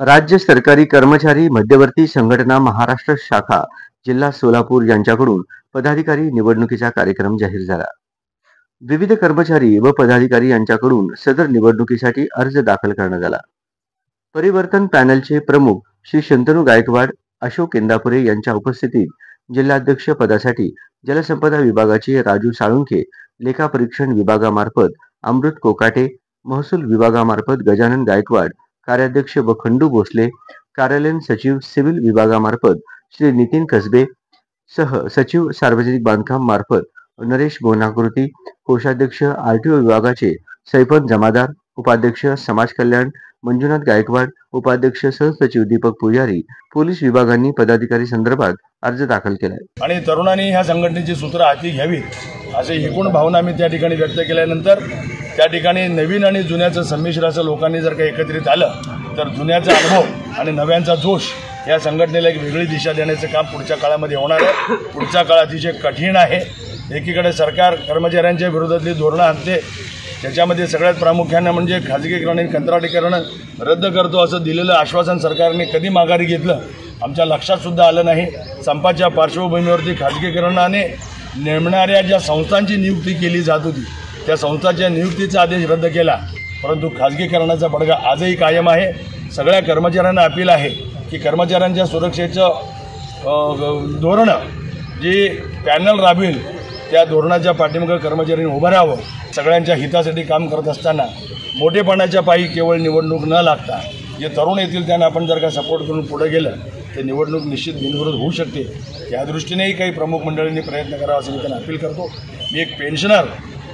राज्य सरकारी कर्मचारी मध्यवर्ती संघटना महाराष्ट्र शाखा जिल्हा सोलापूर यांच्याकडून पदाधिकारी निवडणुकीचा कार्यक्रम जाहीर झाला। विविध कर्मचारी व पदाधिकारी यांच्याकडून सदर निवडणुकीसाठी अर्ज दाखल करण्यात आला। परिवर्तन पॅनलचे प्रमुख श्री शंतनू गायकवाड, अशोक इंदापुरे यांच्या उपस्थितीत जिल्हाध्यक्ष पदासाठी जलसंपदा विभागाचे राजू साळुंखे, लेखापरीक्षण विभागामार्फत अमृत कोकाटे, महसूल विभागामार्फत गजानन गायकवाड, कार्याध्यक्ष व खंडू भोसले, कार्यालयीन सचिव सिव्हिल विभागामार्फत श्री नितीन कसबे सह सचिव सार्वजनिक बांधकाम मार्फत नरेश गोनाकृती, कोषाध्यक्ष आरटीओ विभागाचे सैफत जमादार, उपाध्यक्ष समाज कल्याण मंजुनाथ गायकवाड, उपाध्यक्ष सहसचिव दीपक पुजारी, पोलीस विभागांनी पदाधिकारी संदर्भात अर्ज दाखल केलाय आणि तरुणांनी ह्या संघटनेची सूत्र हाती घ्यावीत असे एकूण भावना आम्ही त्या ठिकाणी व्यक्त केल्यानंतर त्या ठिकाणी नवीन आणि जुन्याचं संमिश्र असं लोकांनी जर काही एकत्रित आलं तर जुन्याचा अनुभव आणि नव्यांचा जोश या संघटनेला एक वेगळी दिशा देण्याचं काम पुढच्या काळामध्ये होणार आहे। पुढचा काळ अतिशय कठीण आहे। एकीकडे सरकार कर्मचाऱ्यांच्या विरोधातली धोरणं आणते, त्याच्यामध्ये सगळ्यात प्रामुख्याने म्हणजे खाजगीकरण आणि कंत्राटीकरण रद्द करतो असं दिलेलं आश्वासन सरकारने कधी माघारी घेतलं आमच्या लक्षात सुद्धा आलं नाही। संपाच्या पार्श्वभूमीवरती खाजगीकरणाने नेमणाऱ्या ज्या संस्थांची नियुक्ती केली जात होती त्या संस्थांच्या नियुक्तीचा आदेश रद्द केला, परंतु खाजगीकरणाचा बडगा आजही कायम आहे। सगळ्या कर्मचाऱ्यांना अपील आहे की कर्मचाऱ्यांच्या सुरक्षेचं धोरणं जी पॅनल राबवेल त्या धोरणाच्या पाठीमागे कर्मचाऱ्यांनी उभं राहावं। सगळ्यांच्या हितासाठी काम करत असताना मोठेपणाच्या पायी केवळ निवडणूक न लागता जे तरुण येतील त्यांना आपण जर का सपोर्ट करून पुढे गेलं तर निवडणूक निश्चित बिनविरोध होऊ शकते। त्या दृष्टीनेही काही प्रमुख मंडळींनी प्रयत्न करावा असं मी त्यांना अपील करतो। मी एक पेन्शनर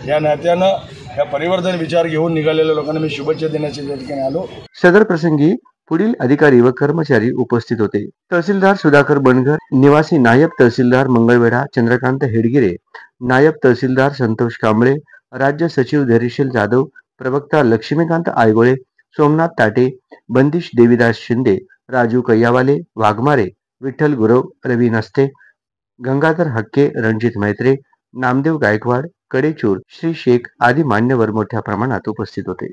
या नात्यानं या परिवर्तन विचार घेऊन निघालेल्या लोकांना मी शुभेच्छा देण्याच्या या ठिकाणी आलो। सदर प्रसंगी पुढील अधिकारी व कर्मचारी उपस्थित होते। तहसीलदार सुधाकर बनगर, निवासी नायब तहसीलदार मंगळवेढा चंद्रकांत हेडगिरे, नायब तहसीलदार संतोष कांबळे, राज्य सचिव धैर्यशील जाधव, प्रवक्ता लक्ष्मीकांत आयगोळे, सोमनाथ ताटे, बंदिश देवीदास शिंदे, राजू कैयावाले, वाघमारे, विठ्ठल गुरव, रवी नस्ते, गंगाधर हक्के, रणजित मैत्रे, नामदेव गायकवाड, कडेचूर, श्री शेख आदी मान्यवर मोठ्या प्रमाणात उपस्थित होते।